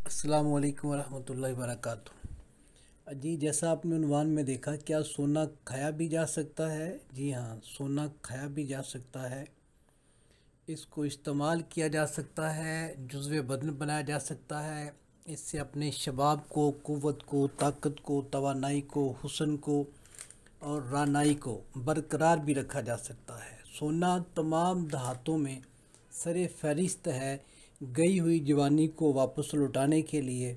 अस्सलामु अलैकुम वरहमतुल्लाहि वबरकातुहू। जी, जैसा आपने उन्वान में देखा, क्या सोना खाया भी जा सकता है? जी हाँ, सोना खाया भी जा सकता है। इसको इस्तेमाल किया जा सकता है, जुज़्व बदन बनाया जा सकता है। इससे अपने शबाब को, क़ुव्वत को, ताकत को, तवानाई को, हुस्न को और रानाई को बरकरार भी रखा जा सकता है। सोना तमाम देहातों में सरे फहरिस्त है, गई हुई जवानी को वापस लौटाने के लिए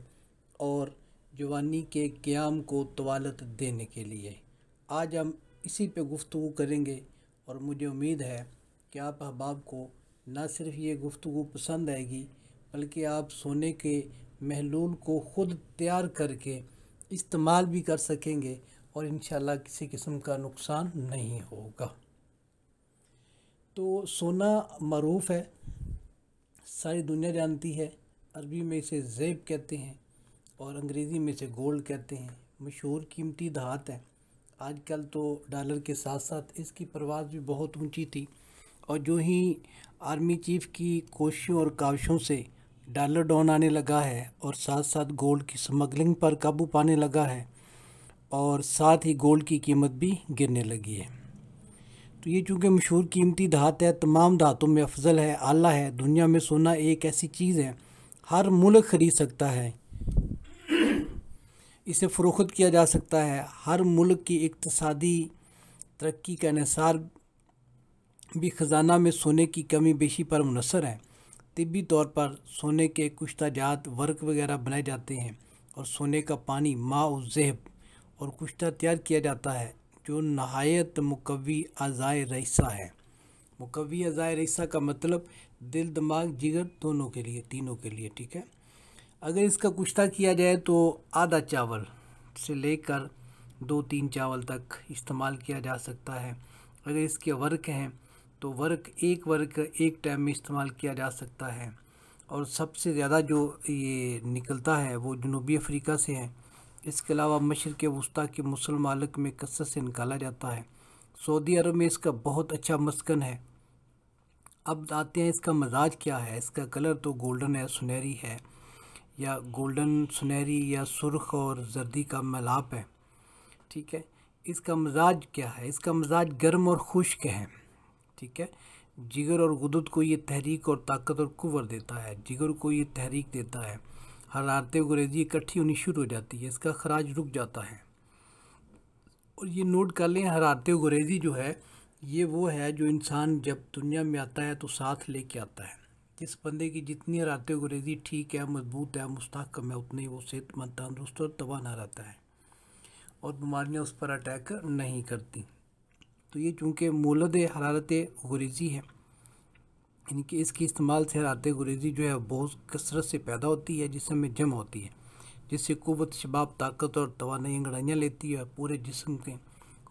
और जवानी के क़याम को तवालत देने के लिए। आज हम इसी पे गुफ्तगू करेंगे और मुझे उम्मीद है कि आप अहबाब को न सिर्फ ये गुफ्तगू पसंद आएगी, बल्कि आप सोने के महलूल को ख़ुद तैयार करके इस्तेमाल भी कर सकेंगे और इंशाल्लाह किसी किस्म का नुकसान नहीं होगा। तो सोना मरूफ़ है, सारी दुनिया जानती है। अरबी में इसे ज़ेब कहते हैं और अंग्रेज़ी में इसे गोल्ड कहते हैं। मशहूर कीमती धात है। आजकल तो डॉलर के साथ साथ इसकी परवाज़ भी बहुत ऊंची थी, और जो ही आर्मी चीफ़ की कोशिशों और काविशों से डॉलर डाउन आने लगा है और साथ साथ गोल्ड की स्मगलिंग पर काबू पाने लगा है और साथ ही गोल्ड की कीमत भी गिरने लगी है। तो ये चूँकि मशहूर कीमती धात है, तमाम धातों में अफजल है, आला है। दुनिया में सोना एक ऐसी चीज़ है, हर मुल्क ख़रीद सकता है, इसे फ़रोख्त किया जा सकता है। हर मुल्क की इक़्तिसादी तरक्की का इन्हिसार भी ख़जाना में सोने की कमी बेशी पर मुनहसर है। तिब्बी तौर पर सोने के कुछ ताजात, वर्क वगैरह बनाए जाते हैं और सोने का पानी माउ-ज़ेहब और कुश्ता तैयार किया जाता है, जो नहायत मुकव्वी अज़ाए रईसा है। मुकव्वी अज़ाए रईसा का मतलब दिल, दिमाग, जिगर दोनों के लिए, तीनों के लिए, ठीक है। अगर इसका कुश्ता किया जाए तो आधा चावल से लेकर 2-3 चावल तक इस्तेमाल किया जा सकता है। अगर इसके वर्क हैं तो वर्क एक टाइम में इस्तेमाल किया जा सकता है। और सबसे ज़्यादा जो ये निकलता है वो जनूबी अफ्रीका से है। इसके अलावा मशरिक़ वस्ता के मुसल मालिक में कसरत से निकाला जाता है। सऊदी अरब में इसका बहुत अच्छा मस्कन है। अब आते हैं इसका मजाज क्या है। इसका कलर तो गोल्डन है, सुनहरी है, या गोल्डन सुनहरी या सुर्ख और जर्दी का मिलाप है, ठीक है। इसका मजाज क्या है? इसका मजाज गर्म और खुश्क है, ठीक है। जिगर और गुदद को ये तहरीक और ताकत और कुव्वत देता है। जिगर को ये तहरीक देता है, हरारत गुरेज़ी इकट्ठी होनी शुरू हो जाती है, इसका खराज रुक जाता है। और ये नोट कर लें, हरारत गुरेज़ी जो है ये वो है जो इंसान जब दुनिया में आता है तो साथ लेके आता है। जिस बंदे की जितनी हरारत गुरेज़ी ठीक है, मजबूत है, मुस्तहकम है, उतनी वो सेहतमंद, तंदुरुस्त और तवाना रहता है और बीमारियाँ उस पर अटैक नहीं करती। तो ये चूँकि मौलद हरारत गुरेज़ी है, इनके इसके इस्तेमाल से हरारत गुरेज़ी जो है बहुत कसरत से पैदा होती है, जिस्म में जमा होती है, जिससे क़ुव्वत, शबाब, ताकत और तवानाई अंगड़ाइयाँ लेती है, पूरे जिस्म के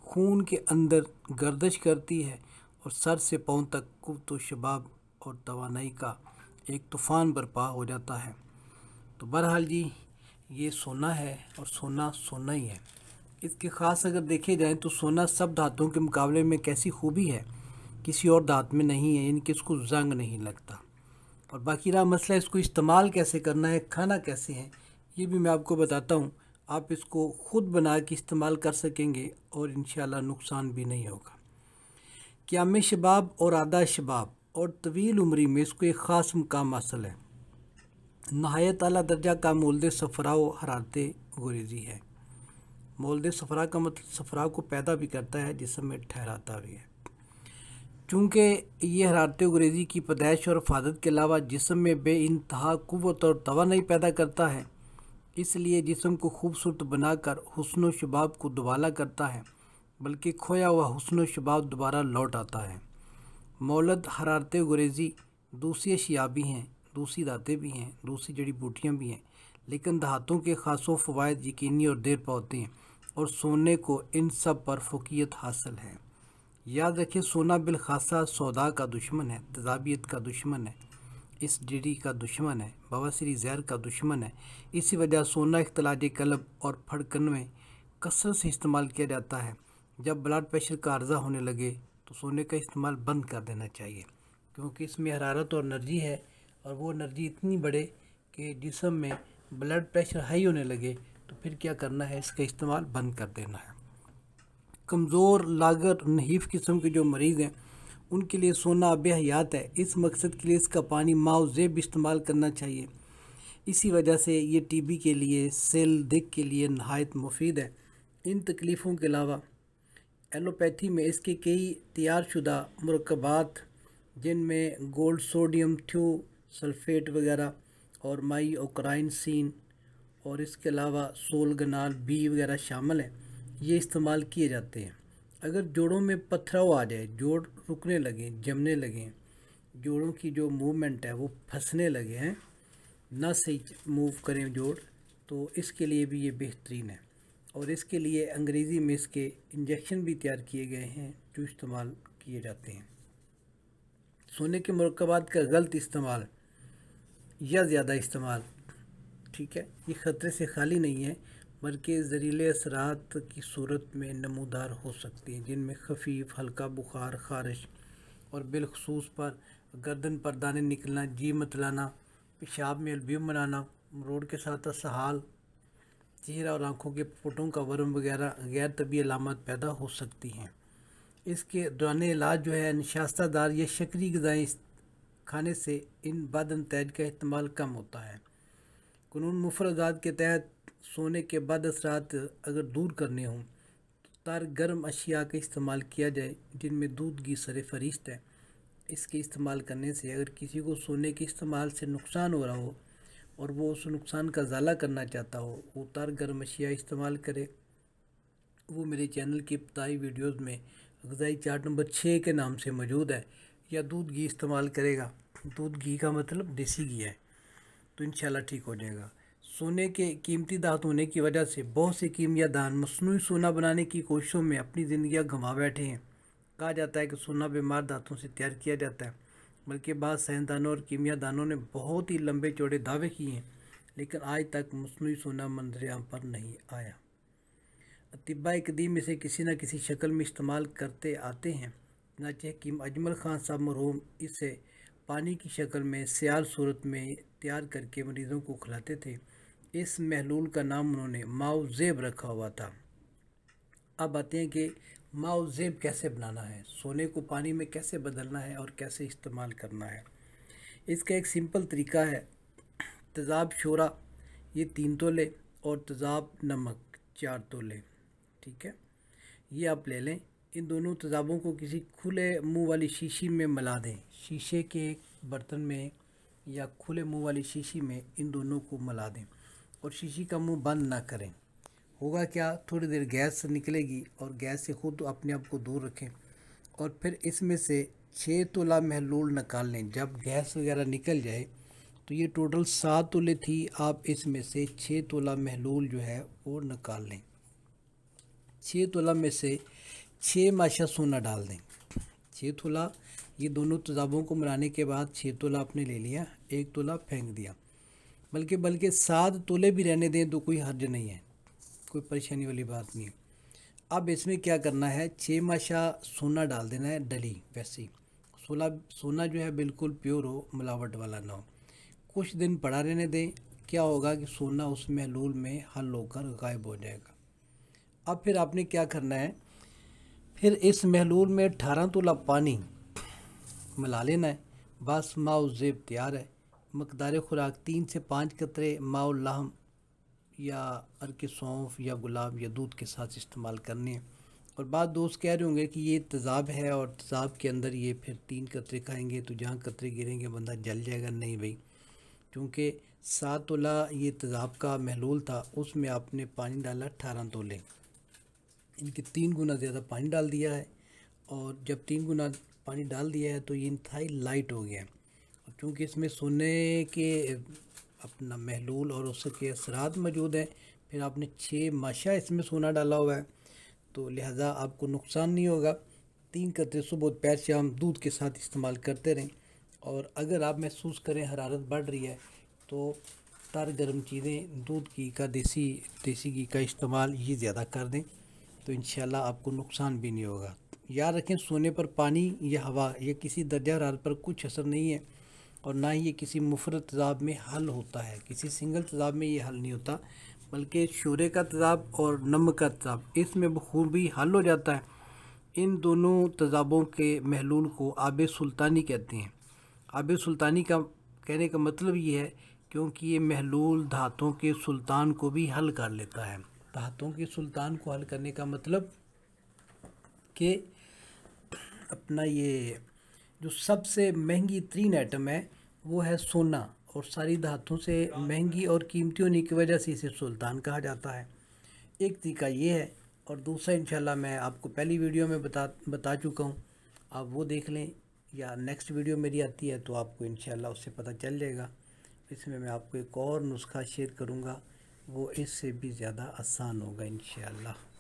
खून के अंदर गर्दिश करती है और सर से पाँव तक क़ुव्वत, शबाब और तवानाई का एक तूफ़ान बर्पा हो जाता है। तो बहरहाल जी, ये सोना है और सोना सोना ही है। इसके ख़ास अगर देखे जाएँ तो सोना सब धातुओं के मुकाबले में कैसी खूबी है, किसी और धात में नहीं है, यानी कि इसको जंग नहीं लगता। और बाकी रहा मसला इसको इस्तेमाल कैसे करना है, खाना कैसे है, ये भी मैं आपको बताता हूँ। आप इसको ख़ुद बना के इस्तेमाल कर सकेंगे और इंशाल्लाह नुकसान भी नहीं होगा। क़याम शबाब और आधा शबाब और तवील उम्री में इसको एक ख़ास मुकाम हासिल है। नहायत आला दर्जा का मोल्द सफ़रा व हरारत गुरेज़ी है। मोल्द सफ़रा का मतलब सफ़रा को पैदा भी करता है, जिस्म में ठहराता भी है। चूँकि ये हरारत गुरेज़ी की पैदाइश और हिफाजत के अलावा जिस्म में बेइंतहा क़ुव्वत और तवानाई पैदा करता है, इसलिए जिस्म को खूबसूरत बनाकर हुस्न व शबाब को दुबाला करता है, बल्कि खोया हुआ हुस्न व शबाब दोबारा लौट आता है। मौलद हरारत गुरेज़ी दूसरी अशिया भी हैं, दूसरी धातें भी हैं, दूसरी जड़ी बूटियाँ भी हैं, लेकिन धातों के ख़ासो फ़वाइद यकीनी और देर पा होते हैं और सोने को इन सब पर फ़ोकियत हासिल है। याद रखें, सोना बिलखासा सौदा का दुश्मन है, तजाबियत का दुश्मन है, इस जड़ी का दुश्मन है, बवासीरी जहर का दुश्मन है। इसी वजह सोना इख्तिलाज कल्ब और फड़कन में कसरत से इस्तेमाल किया जाता है। जब ब्लड प्रेशर का अर्जा होने लगे तो सोने का इस्तेमाल बंद कर देना चाहिए, क्योंकि इसमें हरारत और एनर्जी है और वो एनर्जी इतनी बढ़े कि जिस्म में ब्लड प्रेशर हाई होने लगे तो फिर क्या करना है, इसका इस्तेमाल बंद कर देना है। कमज़ोर लागर नहीफ किस्म के जो मरीज़ हैं उनके लिए सोना आब हयात है। इस मकसद के लिए इसका पानी माओ ज़ेब इस्तेमाल करना चाहिए। इसी वजह से ये टीबी के लिए, सेल दिक के लिए नहायत मुफीद है। इन तकलीफ़ों के अलावा एलोपैथी में इसके कई तैयार शुदा मुरक्कबात जिनमें गोल्ड सोडियम थ्यू सल्फेट वगैरह और माई ओक्राइन सीन और इसके अलावा सोलगनाल बी वगैरह शामिल हैं, ये इस्तेमाल किए जाते हैं। अगर जोड़ों में पथराव आ जाए, जोड़ रुकने लगें, जमने लगें, जोड़ों की जो मूवमेंट है वो फंसने लगे हैं, ना सही मूव करें जोड़, तो इसके लिए भी ये बेहतरीन है। और इसके लिए अंग्रेज़ी में इसके इंजेक्शन भी तैयार किए गए हैं जो इस्तेमाल किए जाते हैं। सोने के मुरक्कबात का गलत इस्तेमाल या ज़्यादा इस्तेमाल, ठीक है, ये ख़तरे से खाली नहीं है बल्कि ज़हरीले असरात की सूरत में नमूदार हो सकती हैं, जिनमें खफीफ हल्का बुखार, ख़ारिश और बिलखसूस पर गर्दन पर दाने निकलना, जी मतलाना, पेशाब में एल्ब्यूम बनाना, मरोड़ के साथ असहाल, चेहरा और आँखों के पुटों का वर्म वगैरह गैर तबी अलामत पैदा हो सकती हैं। इसके दौरान इलाज जो है नशास्तादार या शक्करी ग़िज़ाएँ खाने से इन बदनतज का इस्तेमाल कम होता है। कानून मुफरदात के तहत सोने के बद असरात अगर दूर करने हों तो तर गर्म अशिया का इस्तेमाल किया जाए जिनमें दूध घी सर फहरिस्त है। इसके इस्तेमाल करने से अगर किसी को सोने के इस्तेमाल से नुकसान हो रहा हो और वो उस नुकसान का ज़ाला करना चाहता हो, वो तर गर्म अशिया इस्तेमाल करे। वो मेरे चैनल की इब्तदाई वीडियोस में ग़िज़ाई चार्ट नंबर 6 के नाम से मौजूद है। या दूध घी इस्तेमाल करेगा, दूध घी का मतलब देसी घी है, तो इंशाल्लाह ठीक हो जाएगा। सोने के कीमती धातु होने की वजह से बहुत से कीमियादान मस्नूई सोना बनाने की कोशिशों में अपनी ज़िंदगियाँ गंवा बैठे हैं। कहा जाता है कि सोना बीमार धातुओं से तैयार किया जाता है, बल्कि बाद साइंसदानों और कीमियादानों ने बहुत ही लंबे चौड़े दावे किए हैं, लेकिन आज तक मस्नूई सोना मंजर-ए-आम पर नहीं आया। अतिब्बाए कदीम इसे किसी न किसी शक्ल में इस्तेमाल करते आते हैं। चनाचे हकीम अजमल ख़ान साहब मरहूम इसे पानी की शक्ल में सियाल सूरत में तैयार करके मरीज़ों को खिलाते थे। इस महलूल का नाम उन्होंने माओ ज़ेब रखा हुआ था। अब आते हैं कि माओ ज़ेब कैसे बनाना है, सोने को पानी में कैसे बदलना है और कैसे इस्तेमाल करना है। इसका एक सिंपल तरीका है। तेज़ाब शोरा ये 3 तोले और तेज़ाब नमक 4 तोले, ठीक है, ये आप ले लें। इन दोनों तेज़ाबों को किसी खुले मुंह वाली शीशी में मिला दें। शीशे के बर्तन में या खुले मुंह वाली शीशी में इन दोनों को मिला दें और शीशी का मुंह बंद ना करें। होगा क्या, थोड़ी देर गैस निकलेगी और गैस से खुद अपने आप को दूर रखें और फिर इसमें से 6 तोला महलूल निकाल लें। जब गैस वगैरह निकल जाए तो ये टोटल 7 तोले थी, आप इसमें से 6 तोला महलूल जो है वो निकाल लें। 6 तोला में से 6 माशा सोना डाल दें। 6 तोला ये दोनों तेज़ाबों को मिलाने के बाद 6 तोला आपने ले लिया, 1 तोला फेंक दिया। बल्कि 7 तोले भी रहने दें तो कोई हर्ज नहीं है, कोई परेशानी वाली बात नहीं है। अब इसमें क्या करना है, 6 माशा सोना डाल देना है डली वैसी। सोना जो है बिल्कुल प्योर हो, मिलावट वाला ना हो। कुछ दिन पड़ा रहने दें, क्या होगा कि सोना उस महलूल में हल होकर गायब हो जाएगा। अब फिर आपने क्या करना है, फिर इस महलूल में 18 तोला पानी मिला लेना है। बस माओ ज़ेब तैयार है। मकदार खुराक 3 से 5 कतरे माओ लहम या अर्क सौंफ या गुलाब या दूध के साथ इस्तेमाल करने हैं। और बाद दोस्त कह रहे होंगे कि ये तेज़ाब है और तेज़ाब के अंदर ये फिर 3 कतरे खाएंगे तो जहाँ कतरे गिरेंगे बंदा जल जाएगा। नहीं भाई, क्योंकि 7 तोला ये तेज़ाब का महलूल था, उसमें आपने पानी डाला 18 तोले, इनके 3 गुना ज़्यादा पानी डाल दिया है। और जब 3 गुना पानी डाल दिया है तो ये इंतहाई लाइट हो गया है। और क्योंकि इसमें सोने के अपना महलूल और उसके असरात मौजूद हैं, फिर आपने 6 माशा इसमें सोना डाला हुआ है, तो लिहाजा आपको नुकसान नहीं होगा। 3 कतरे सुबह दोपहर शाम दूध के साथ इस्तेमाल करते रहें। और अगर आप महसूस करें हरारत बढ़ रही है तो तर गर्म चीज़ें, दूध घी का देसी घी का इस्तेमाल ये ज़्यादा कर दें, तो इंशाल्लाह आपको नुकसान भी नहीं होगा। याद रखें, सोने पर पानी या हवा या किसी दर्जा हरारत पर कुछ असर नहीं है। और ना ही ये किसी मुफरद तेज़ाब में हल होता है। किसी सिंगल तेज़ाब में ये हल नहीं होता, बल्कि शोरे का तेज़ाब और नमक का तेज़ाब इसमें बखूबी हल हो जाता है। इन दोनों तेज़ाबों के महलूल को आब सुल्तानी कहते हैं। आब सुल्तानी का कहने का मतलब ये है क्योंकि ये महलूल धातों के सुल्तान को भी हल कर लेता है। धातों के सुल्तान को हल करने का मतलब कि अपना ये जो सबसे महंगी तीन आइटम है वो है सोना, और सारी धातुओं से महंगी और कीमती होने की वजह से इसे सुल्तान कहा जाता है। एक तरीका ये है, और दूसरा इंशाल्लाह मैं आपको पहली वीडियो में बता चुका हूँ, आप वो देख लें, या नेक्स्ट वीडियो मेरी आती है तो आपको इंशाल्लाह उससे पता चल जाएगा। इसमें मैं आपको एक और नुस्खा शेयर करूँगा, वो इससे भी ज़्यादा आसान होगा इंशाल्लाह।